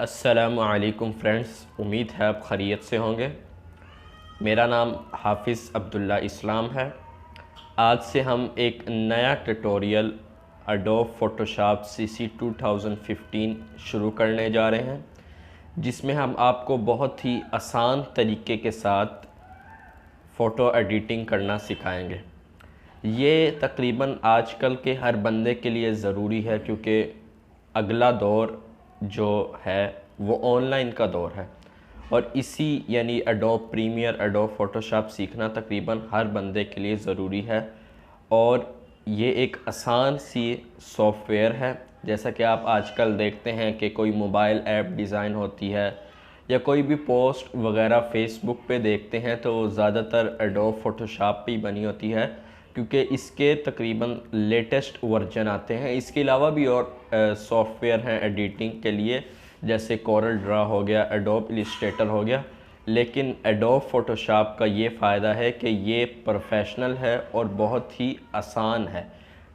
अस्सलामुअलैकुम फ्रेंड्स, उम्मीद है आप खैरियत से होंगे। मेरा नाम हाफिज़ अब्दुल्ला इस्लाम है। आज से हम एक नया ट्यूटोरियल एडोब फ़ोटोशॉप CC 2015 शुरू करने जा रहे हैं, जिसमें हम आपको बहुत ही आसान तरीके के साथ फ़ोटो एडिटिंग करना सिखाएंगे। ये तकरीबन आजकल के हर बंदे के लिए ज़रूरी है, क्योंकि अगला दौर जो है वो ऑनलाइन का दौर है और इसी यानी एडोब प्रीमियर, एडोब फ़ोटोशॉप सीखना तकरीबन हर बंदे के लिए ज़रूरी है। और ये एक आसान सी सॉफ्टवेयर है। जैसा कि आप आजकल देखते हैं कि कोई मोबाइल ऐप डिज़ाइन होती है या कोई भी पोस्ट वगैरह फेसबुक पे देखते हैं तो ज़्यादातर एडोब फ़ोटोशॉप पे ही बनी होती है, क्योंकि इसके तकरीबन लेटेस्ट वर्जन आते हैं। इसके अलावा भी और सॉफ्टवेयर हैं एडिटिंग के लिए, जैसे कोरल ड्रा हो गया, एडोब इलस्ट्रेटर हो गया। लेकिन एडोब फ़ोटोशॉप का ये फ़ायदा है कि ये प्रोफेशनल है और बहुत ही आसान है,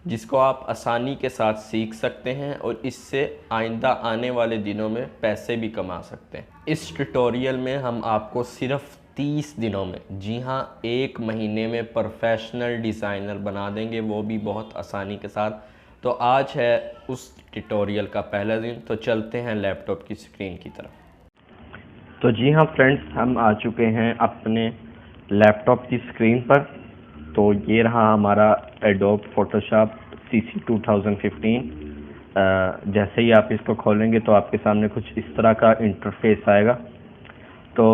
जिसको आप आसानी के साथ सीख सकते हैं और इससे आइंदा आने वाले दिनों में पैसे भी कमा सकते हैं। इस ट्यूटोरियल में हम आपको सिर्फ 30 दिनों में, जी हाँ 1 महीने में प्रोफेशनल डिज़ाइनर बना देंगे, वो भी बहुत आसानी के साथ। तो आज है उस ट्यूटोरियल का पहला दिन, तो चलते हैं लैपटॉप की स्क्रीन की तरफ। तो जी हाँ फ्रेंड्स, हम आ चुके हैं अपने लैपटॉप की स्क्रीन पर। तो ये रहा हमारा एडोब फोटोशॉप CC 2015। जैसे ही आप इसको खोलेंगे तो आपके सामने कुछ इस तरह का इंटरफेस आएगा। तो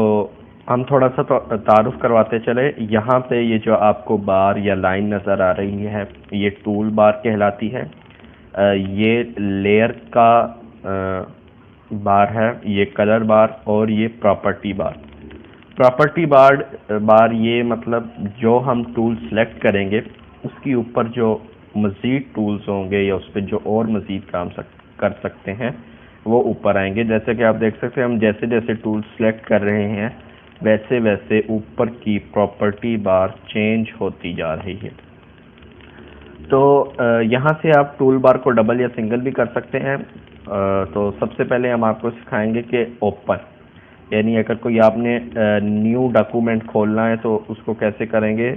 हम थोड़ा सा तारुफ करवाते चले। यहाँ पे ये जो आपको बार या लाइन नज़र आ रही है, ये टूल बार कहलाती है। ये लेयर का बार है, ये कलर बार और ये प्रॉपर्टी बार। प्रॉपर्टी बार ये मतलब जो हम टूल सेलेक्ट करेंगे उसके ऊपर जो मज़ीद टूल्स होंगे या उस पर जो और मज़ीद काम कर सकते हैं वो ऊपर आएंगे। जैसे कि आप देख सकते हैं, हम जैसे जैसे टूल सेलेक्ट कर रहे हैं वैसे वैसे ऊपर की प्रॉपर्टी बार चेंज होती जा रही है। तो यहाँ से आप टूल बार को डबल या सिंगल भी कर सकते हैं। तो सबसे पहले हम आपको सिखाएंगे कि ओपन, यानी अगर कोई आपने न्यू डॉक्यूमेंट खोलना है तो उसको कैसे करेंगे।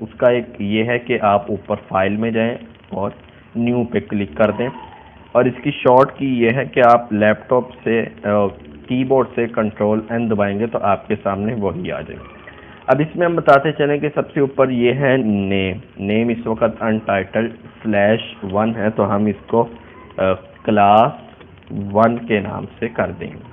उसका एक ये है कि आप ऊपर फाइल में जाएं और न्यू पे क्लिक कर दें, और इसकी शॉर्ट की ये है कि आप लैपटॉप से कीबोर्ड से Ctrl+N दबाएंगे तो आपके सामने वही आ जाएगा। अब इसमें हम बताते चलें कि सबसे ऊपर ये है नेम इस वक्त अनटाइटल्ड /1 है, तो हम इसको क्लास 1 के नाम से कर देंगे।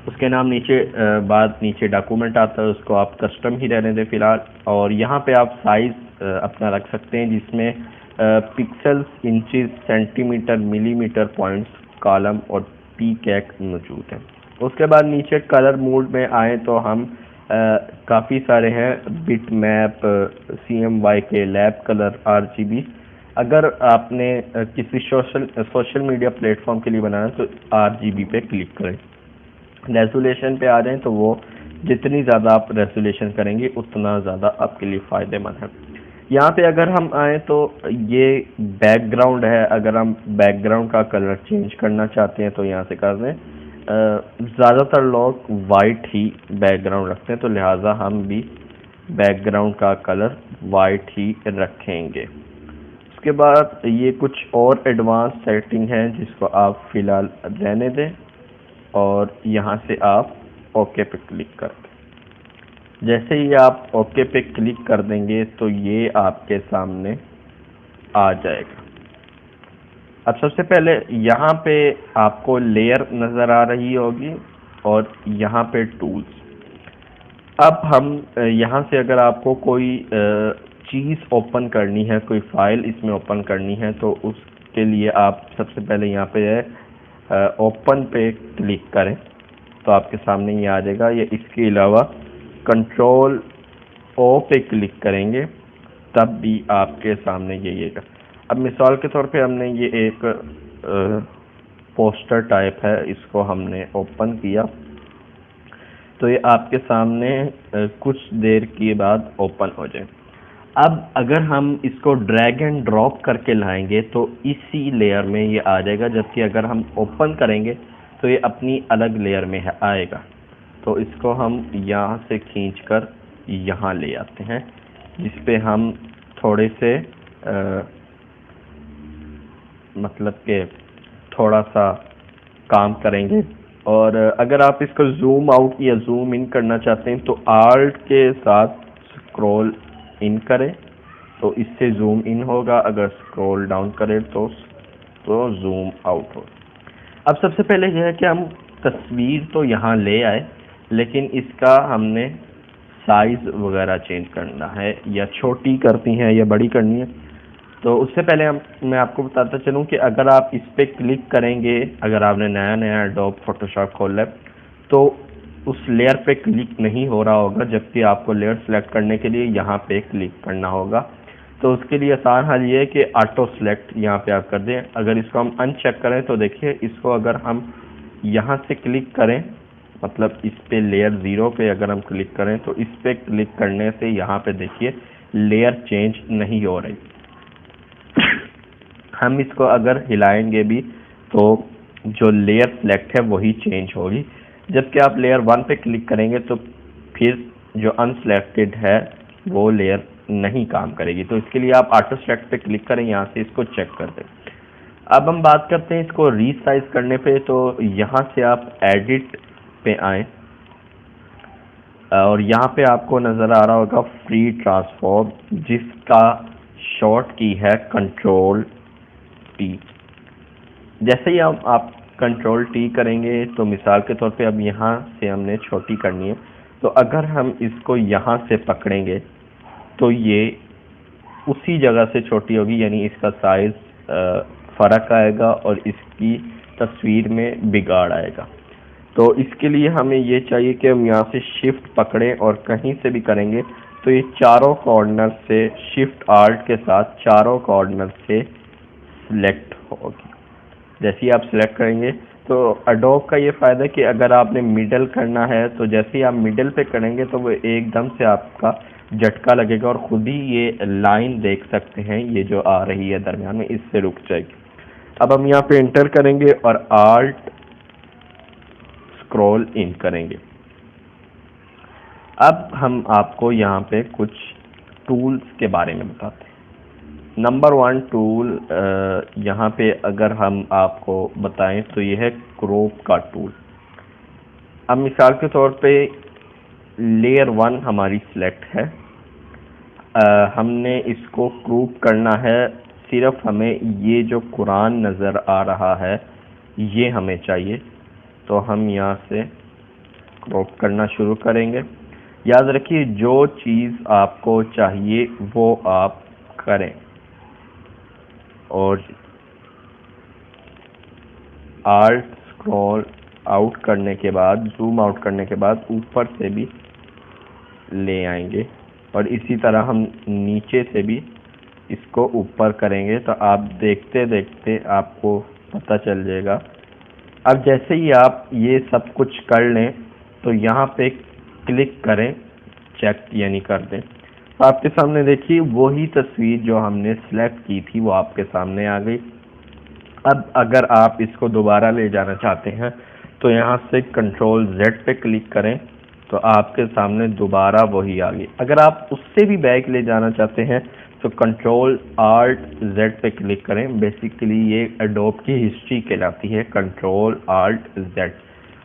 उसके नाम नीचे डॉक्यूमेंट आता है, उसको आप कस्टम ही रहने दें फिलहाल। और यहाँ पे आप साइज अपना रख सकते हैं, जिसमें pixels, inches, centimetre, millimetre, points, column और पीकैक मौजूद है। उसके बाद नीचे कलर मोड में आए तो हम काफ़ी सारे हैं, bit map, CMYK, lab colour, RGB। अगर आपने किसी सोशल मीडिया प्लेटफॉर्म के लिए बनाना तो RGB पे क्लिक करें। रेजोल्यूशन पे आ जाएं तो वो जितनी ज़्यादा आप रेजोल्यूशन करेंगे उतना ज़्यादा आपके लिए फ़ायदेमंद है। यहाँ पे अगर हम आए तो ये बैकग्राउंड है। अगर हम बैकग्राउंड का कलर चेंज करना चाहते हैं तो यहाँ से कर दें। ज़्यादातर लोग वाइट ही बैकग्राउंड रखते हैं, तो लिहाजा हम भी बैकग्राउंड का कलर वाइट ही रखेंगे। उसके बाद ये कुछ और एडवांस सेटिंग है जिसको आप फ़िलहाल रहने दें, और यहाँ से आप ओके पे क्लिक कर दें। जैसे ही आप ओके पे क्लिक कर देंगे तो ये आपके सामने आ जाएगा। अब सबसे पहले यहाँ पे आपको लेयर नज़र आ रही होगी और यहाँ पे टूल्स। अब हम यहाँ से अगर आपको कोई चीज़ ओपन करनी है, कोई फाइल इसमें ओपन करनी है, तो उसके लिए आप सबसे पहले यहाँ पे ओपन पे क्लिक करें तो आपके सामने ये आ जाएगा। या इसके अलावा Ctrl+O पे क्लिक करेंगे तब भी आपके सामने ये आएगा। अब मिसाल के तौर पे हमने ये एक पोस्टर टाइप है, इसको हमने ओपन किया तो ये आपके सामने कुछ देर के बाद ओपन हो जाए। अब अगर हम इसको ड्रैग एंड ड्रॉप करके लाएंगे तो इसी लेयर में ये आ जाएगा, जबकि अगर हम ओपन करेंगे तो ये अपनी अलग लेयर में आएगा। तो इसको हम यहाँ से खींचकर यहाँ ले आते हैं, जिस पे हम थोड़े से मतलब कि थोड़ा सा काम करेंगे। और अगर आप इसको जूम आउट या जूम इन करना चाहते हैं तो आल्ट के साथ स्क्रॉल इन करें तो इससे जूम इन होगा, अगर स्क्रॉल डाउन करें तो जूम आउट होगा। अब सबसे पहले यह है कि हम तस्वीर तो यहाँ ले आए, लेकिन इसका हमने साइज़ वगैरह चेंज करना है, या छोटी करती हैं या बड़ी करनी है। तो उससे पहले मैं आपको बताता चलूँ कि अगर आप इस पर क्लिक करेंगे, अगर आपने नया एडोब फोटोशॉप खोला है तो उस लेयर पे क्लिक नहीं हो रहा होगा, जबकि आपको लेयर सेलेक्ट करने के लिए यहाँ पे क्लिक करना होगा। तो उसके लिए आसान हल ये है कि ऑटो सेलेक्ट यहाँ पे आप कर दें। अगर इसको हम अनचेक करें तो देखिए, इसको अगर हम यहाँ से क्लिक करें, मतलब इस पे लेयर 0 पे अगर हम क्लिक करें तो इस पे क्लिक करने से यहाँ पे देखिए लेयर चेंज नहीं हो रही। हम इसको अगर हिलाएंगे भी तो जो लेयर सेलेक्ट है वही चेंज होगी, जबकि आप लेयर 1 पे क्लिक करेंगे तो फिर जो अनसेलेक्टेड है वो लेयर नहीं काम करेगी। तो इसके लिए आप ऑटो सेलेक्ट पे क्लिक करें, यहाँ से इसको चेक कर दें। अब हम बात करते हैं इसको रीसाइज करने पे। तो यहाँ से आप एडिट पे आए और यहाँ पे आपको नज़र आ रहा होगा फ्री ट्रांसफॉर्म, जिसका शॉर्ट की है कंट्रोल टी। जैसे ही आप कंट्रोल टी करेंगे तो मिसाल के तौर पे अब यहाँ से हमने छोटी करनी है, तो अगर हम इसको यहाँ से पकड़ेंगे तो ये उसी जगह से छोटी होगी, यानी इसका साइज फ़र्क आएगा और इसकी तस्वीर में बिगाड़ आएगा। तो इसके लिए हमें ये चाहिए कि हम यहाँ से शिफ्ट पकड़ें और कहीं से भी करेंगे तो ये चारों कॉर्नर से शिफ्ट आल्ट के साथ चारों कॉर्नर से सिलेक्ट होगी। जैसे ही आप सिलेक्ट करेंगे तो एडोब का ये फ़ायदा है कि अगर आपने मिडल करना है तो जैसे ही आप मिडल पे करेंगे तो वो एकदम से आपका झटका लगेगा और ख़ुद ही ये लाइन देख सकते हैं, ये जो आ रही है दरमियान में, इससे रुक जाएगी। अब हम यहाँ पे एंटर करेंगे और आल्ट स्क्रॉल इन करेंगे। अब हम आपको यहाँ पे कुछ टूल्स के बारे में बताते हैं। नंबर 1 टूल यहाँ पे अगर हम आपको बताएं तो ये है क्रॉप का टूल। अब मिसाल के तौर पे लेयर 1 हमारी सिलेक्ट है, हमने इसको क्रॉप करना है, सिर्फ हमें ये जो कुरान नज़र आ रहा है ये हमें चाहिए। तो हम यहाँ से क्रॉप करना शुरू करेंगे। याद रखिए जो चीज़ आपको चाहिए वो आप करें, और आल्ट स्क्रॉल आउट करने के बाद, जूम आउट करने के बाद ऊपर से भी ले आएंगे और इसी तरह हम नीचे से भी इसको ऊपर करेंगे। तो आप देखते देखते आपको पता चल जाएगा। अब जैसे ही आप ये सब कुछ कर लें तो यहाँ पे क्लिक करें, चेक यानी कर दें, तो आपके सामने देखिए वही तस्वीर जो हमने सिलेक्ट की थी वो आपके सामने आ गई। अब अगर आप इसको दोबारा ले जाना चाहते हैं तो यहाँ से कंट्रोल Z पे क्लिक करें तो आपके सामने दोबारा वही आ गई। अगर आप उससे भी बैक ले जाना चाहते हैं तो कंट्रोल आल्ट Z पे क्लिक करें। बेसिकली ये एडोब की हिस्ट्री कहलाती है, कंट्रोल आल्ट Z।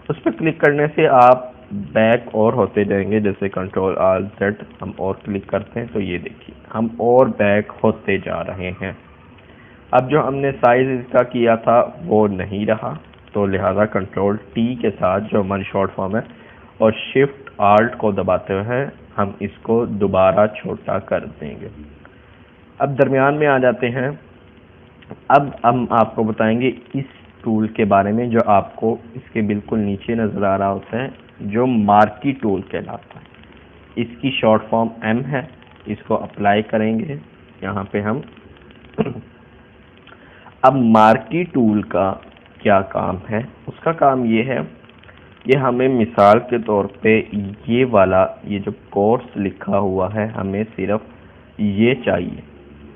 उस पर क्लिक करने से आप बैक और होते जाएंगे। जैसे कंट्रोल आल्ट Z हम और क्लिक करते हैं तो ये देखिए हम और बैक होते जा रहे हैं। अब जो हमने साइज इसका किया था वो नहीं रहा, तो लिहाजा कंट्रोल T के साथ जो हमारी शॉर्ट फॉर्म है और शिफ्ट आल्ट को दबाते हुए हम इसको दोबारा छोटा कर देंगे। अब दरमियान में आ जाते हैं। अब हम आपको बताएंगे इस टूल के बारे में जो आपको इसके बिल्कुल नीचे नज़र आ रहा होता है, जो मार्की टूल कहलाता है। इसकी शॉर्ट फॉर्म M है। इसको अप्लाई करेंगे यहाँ पे हम। अब मार्की टूल का क्या काम है? उसका काम ये है, ये हमें मिसाल के तौर पे ये वाला ये जो कोर्स लिखा हुआ है हमें सिर्फ ये चाहिए,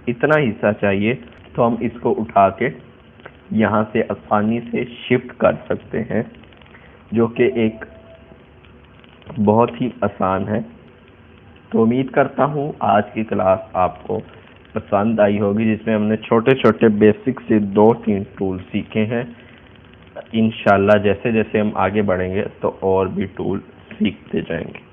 इतना हिस्सा चाहिए। तो हम इसको उठा के यहाँ से आसानी से शिफ्ट कर सकते हैं, जो कि एक बहुत ही आसान है। तो उम्मीद करता हूँ आज की क्लास आपको पसंद आई होगी, जिसमें हमने छोटे छोटे बेसिक से 2-3 टूल सीखे हैं। इंशाल्लाह जैसे जैसे हम आगे बढ़ेंगे तो और भी टूल सीखते जाएंगे।